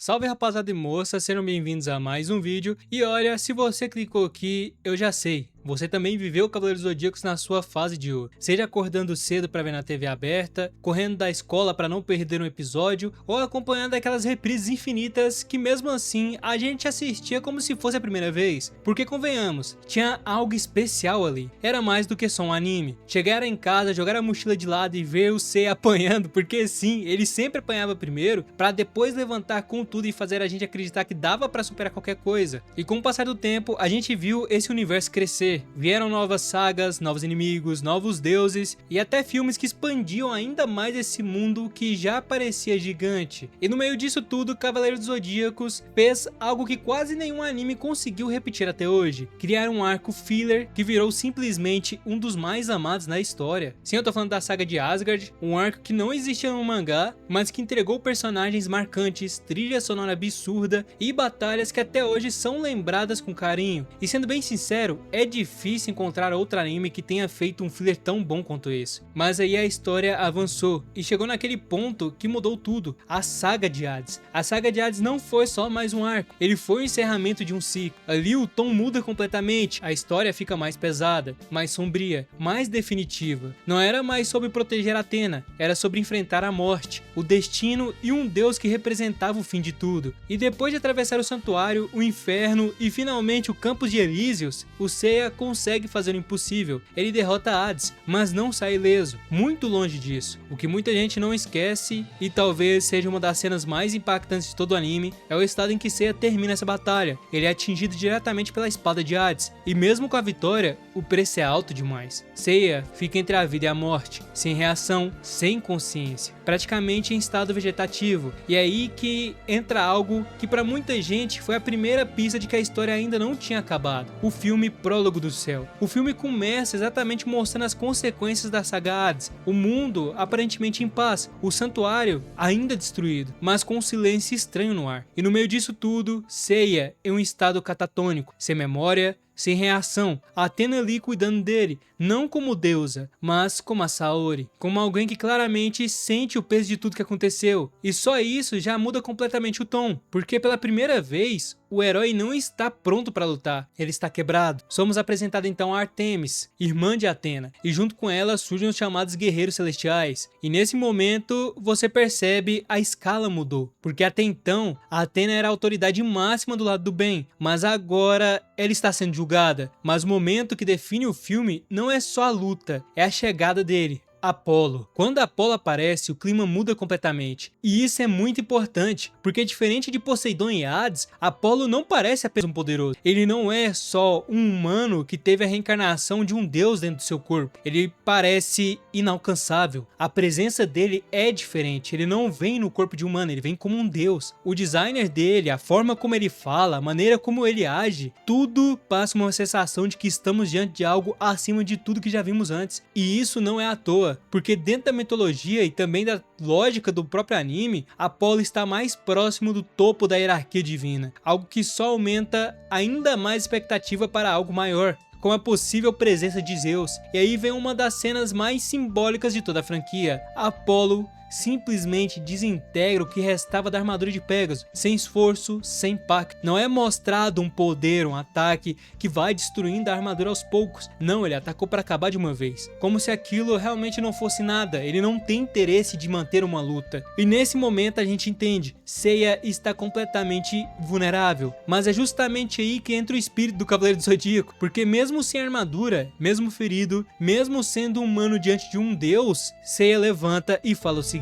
Salve rapaziada e moça, sejam bem-vindos a mais um vídeo. E olha, se você clicou aqui, eu já sei. Você também viveu Cavaleiros Zodíacos na sua fase de ouro. Seja acordando cedo para ver na TV aberta, correndo da escola para não perder um episódio, ou acompanhando aquelas reprises infinitas que mesmo assim a gente assistia como se fosse a primeira vez. Porque convenhamos, tinha algo especial ali. Era mais do que só um anime. Chegar em casa, jogar a mochila de lado e ver o Seiya apanhando, porque sim, ele sempre apanhava primeiro, para depois levantar com tudo e fazer a gente acreditar que dava para superar qualquer coisa. E com o passar do tempo, a gente viu esse universo crescer. Vieram novas sagas, novos inimigos, novos deuses e até filmes que expandiam ainda mais esse mundo que já parecia gigante. E no meio disso tudo, Cavaleiros Zodíacos fez algo que quase nenhum anime conseguiu repetir até hoje: criar um arco filler que virou simplesmente um dos mais amados na história. Sim, eu tô falando da saga de Asgard, um arco que não existia no mangá, mas que entregou personagens marcantes, trilha sonora absurda e batalhas que até hoje são lembradas com carinho. E sendo bem sincero, é difícil encontrar outro anime que tenha feito um filler tão bom quanto esse. Mas aí a história avançou e chegou naquele ponto que mudou tudo: a saga de Hades. A saga de Hades não foi só mais um arco, ele foi o encerramento de um ciclo. Ali o tom muda completamente, a história fica mais pesada, mais sombria, mais definitiva. Não era mais sobre proteger Athena, era sobre enfrentar a morte, o destino e um deus que representava o fim de tudo. E depois de atravessar o santuário, o inferno e finalmente o Campos de Elísios, o Seiya consegue fazer o impossível. Ele derrota Hades, mas não sai ileso, muito longe disso. O que muita gente não esquece, e talvez seja uma das cenas mais impactantes de todo o anime, é o estado em que Seiya termina essa batalha. Ele é atingido diretamente pela espada de Hades, e mesmo com a vitória, o preço é alto demais. Seiya fica entre a vida e a morte, sem reação, sem consciência, praticamente em estado vegetativo. E é aí que entra algo que para muita gente foi a primeira pista de que a história ainda não tinha acabado: o filme Prólogo do Céu. O filme começa exatamente mostrando as consequências da saga Hades, o mundo aparentemente em paz, o santuário ainda destruído, mas com um silêncio estranho no ar. E no meio disso tudo, Seiya em um estado catatônico, sem memória, sem reação, Athena ali cuidando dele, não como deusa, mas como a Saori, como alguém que claramente sente o peso de tudo que aconteceu. E só isso já muda completamente o tom, porque pela primeira vez, o herói não está pronto para lutar, ele está quebrado. Somos apresentados então a Artemis, irmã de Athena, e junto com ela surgem os chamados Guerreiros Celestiais. E nesse momento, você percebe a escala mudou, porque até então, a Athena era a autoridade máxima do lado do bem, mas agora ela está sendo julgada. Mas o momento que define o filme não é só a luta, é a chegada dele, Apolo. Quando Apolo aparece, o clima muda completamente. E isso é muito importante, porque diferente de Poseidon e Hades, Apolo não parece apenas um poderoso. Ele não é só um humano que teve a reencarnação de um deus dentro do seu corpo. Ele parece inalcançável. A presença dele é diferente. Ele não vem no corpo de humano, ele vem como um deus. O designer dele, a forma como ele fala, a maneira como ele age, tudo passa uma sensação de que estamos diante de algo acima de tudo que já vimos antes. E isso não é à toa, porque dentro da mitologia e também da lógica do próprio anime, Apolo está mais próximo do topo da hierarquia divina, algo que só aumenta ainda mais expectativa para algo maior, com a possível presença de Zeus. E aí vem uma das cenas mais simbólicas de toda a franquia: Apolo simplesmente desintegra o que restava da armadura de Pégaso, sem esforço, sem pacto. Não é mostrado um poder, um ataque que vai destruindo a armadura aos poucos. Não, ele atacou para acabar de uma vez, como se aquilo realmente não fosse nada. Ele não tem interesse de manter uma luta. E nesse momento a gente entende: Seiya está completamente vulnerável. Mas é justamente aí que entra o espírito do Cavaleiro do Zodíaco, porque mesmo sem armadura, mesmo ferido, mesmo sendo humano diante de um deus, Seiya levanta e fala o seguinte: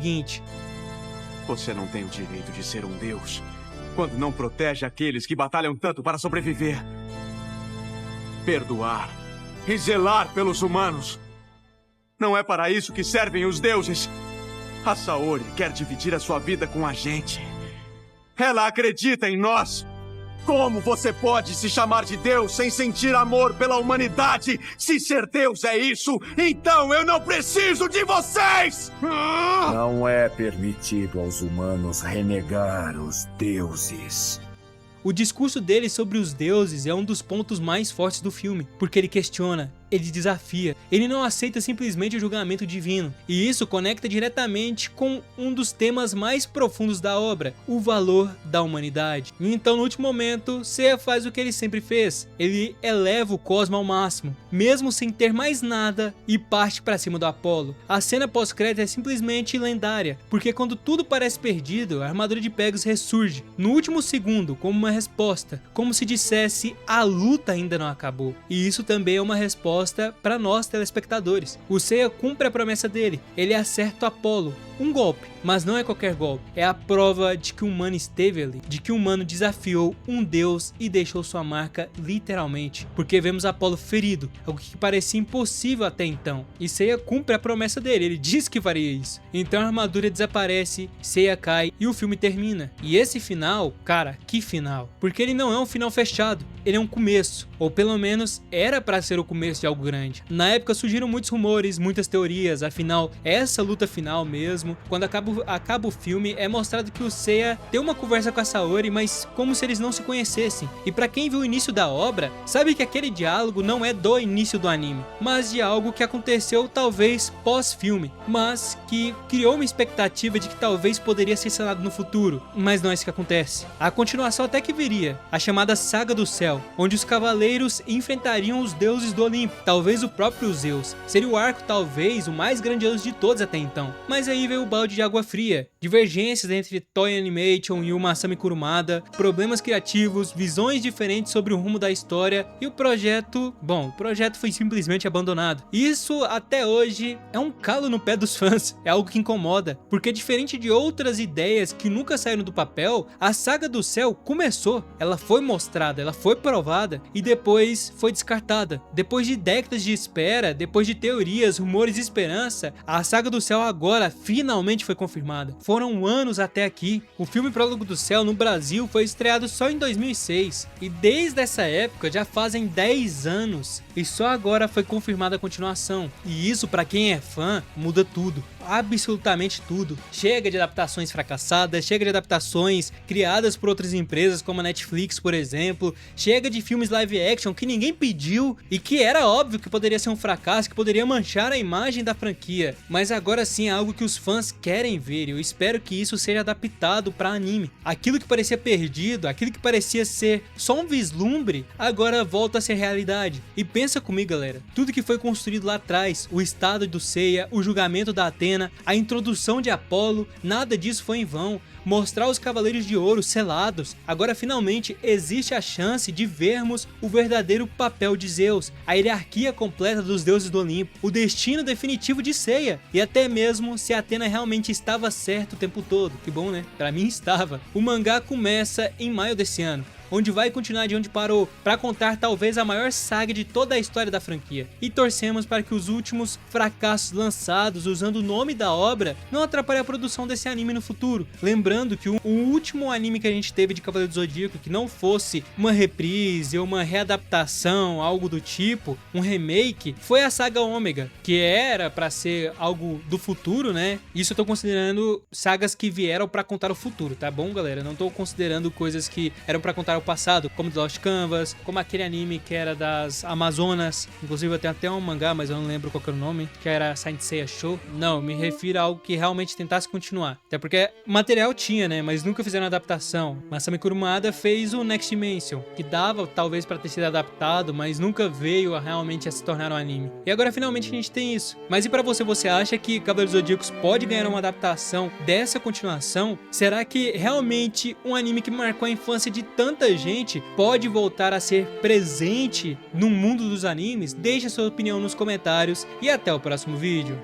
você não tem o direito de ser um deus quando não protege aqueles que batalham tanto para sobreviver. Perdoar e zelar pelos humanos. Não é para isso que servem os deuses. A Saori quer dividir a sua vida com a gente. Ela acredita em nós. Como você pode se chamar de Deus sem sentir amor pela humanidade? Se ser Deus é isso, então eu não preciso de vocês! Não é permitido aos humanos renegar os deuses. O discurso dele sobre os deuses é um dos pontos mais fortes do filme, porque ele questiona: ele desafia. Ele não aceita simplesmente o julgamento divino. E isso conecta diretamente com um dos temas mais profundos da obra, o valor da humanidade. Então, no último momento, Seiya faz o que ele sempre fez. Ele eleva o cosmo ao máximo, mesmo sem ter mais nada, e parte para cima do Apollo. A cena pós-crédito é simplesmente lendária, porque quando tudo parece perdido, a armadura de Pegasus ressurge, no último segundo, como uma resposta, como se dissesse: a luta ainda não acabou. E isso também é uma resposta para nós, telespectadores. O Seiya cumpre a promessa dele, ele acerta o Apollo. Um golpe, mas não é qualquer golpe. É a prova de que o humano esteve ali, de que o humano desafiou um deus e deixou sua marca literalmente. Porque vemos Apollo ferido, algo que parecia impossível até então. E Seiya cumpre a promessa dele, ele diz que faria isso. Então a armadura desaparece, Seiya cai e o filme termina. E esse final, cara, que final. Porque ele não é um final fechado, ele é um começo. Ou pelo menos era para ser o começo de algo grande. Na época surgiram muitos rumores, muitas teorias, afinal, essa luta final mesmo, quando acaba o filme, é mostrado que o Seiya tem uma conversa com a Saori, mas como se eles não se conhecessem. E pra quem viu o início da obra, sabe que aquele diálogo não é do início do anime, mas de algo que aconteceu talvez pós-filme, mas que criou uma expectativa de que talvez poderia ser sanado no futuro, mas não é isso que acontece. A continuação até que viria, a chamada Saga do Céu, onde os cavaleiros enfrentariam os deuses do Olimpo, talvez o próprio Zeus. Seria o arco talvez o mais grandioso de todos até então, mas aí veio o balde de água fria, divergências entre Toei Animation e o Masami Kurumada, problemas criativos, visões diferentes sobre o rumo da história e o projeto foi simplesmente abandonado. Isso até hoje é um calo no pé dos fãs, é algo que incomoda, porque diferente de outras ideias que nunca saíram do papel, a Saga do Céu começou, ela foi mostrada, ela foi provada e depois foi descartada. Depois de décadas de espera, depois de teorias, rumores e esperança, a Saga do Céu agora finalmente foi confirmada. Foram anos até aqui. O filme Prólogo do Céu no Brasil foi estreado só em 2006 e desde essa época já fazem 10 anos e só agora foi confirmada a continuação. E isso, pra quem é fã, muda tudo. Absolutamente tudo. Chega de adaptações fracassadas, chega de adaptações criadas por outras empresas como a Netflix, por exemplo, chega de filmes live action que ninguém pediu e que era óbvio que poderia ser um fracasso, que poderia manchar a imagem da franquia, mas agora sim é algo que os fãs querem ver e eu espero que isso seja adaptado para anime. Aquilo que parecia perdido, aquilo que parecia ser só um vislumbre, agora volta a ser realidade. E pensa comigo, galera, tudo que foi construído lá atrás, o estado do Seiya, o julgamento da Athena, a introdução de Apollo, nada disso foi em vão. Mostrar os Cavaleiros de Ouro selados, agora finalmente existe a chance de vermos o verdadeiro papel de Zeus, a hierarquia completa dos deuses do Olimpo, o destino definitivo de Seiya e até mesmo se Athena realmente estava certa o tempo todo. Que bom, né? Pra mim estava. O mangá começa em maio desse ano, onde vai continuar de onde parou, para contar talvez a maior saga de toda a história da franquia. E torcemos para que os últimos fracassos lançados usando o nome da obra não atrapalhem a produção desse anime no futuro. Lembrando que o último anime que a gente teve de Cavaleiro do Zodíaco que não fosse uma reprise ou uma readaptação, algo do tipo, um remake, foi a saga Ômega, que era para ser algo do futuro, né? Isso eu tô considerando sagas que vieram para contar o futuro, tá bom, galera? Não tô considerando coisas que eram para contar o passado, como The Lost Canvas, como aquele anime que era das Amazonas, inclusive eu tenho até um mangá, mas eu não lembro qual que era o nome, que era Saint Seiya Show. Não, me refiro a algo que realmente tentasse continuar, até porque material tinha, né, mas nunca fizeram adaptação. Masami Kurumada fez o Next Dimension, que dava talvez para ter sido adaptado, mas nunca veio a realmente a se tornar um anime. E agora finalmente a gente tem isso. Mas e pra você, você acha que Cavaleiros do Zodíaco pode ganhar uma adaptação dessa continuação? Será que realmente um anime que marcou a infância de tanta gente pode voltar a ser presente no mundo dos animes? Deixe a sua opinião nos comentários e até o próximo vídeo.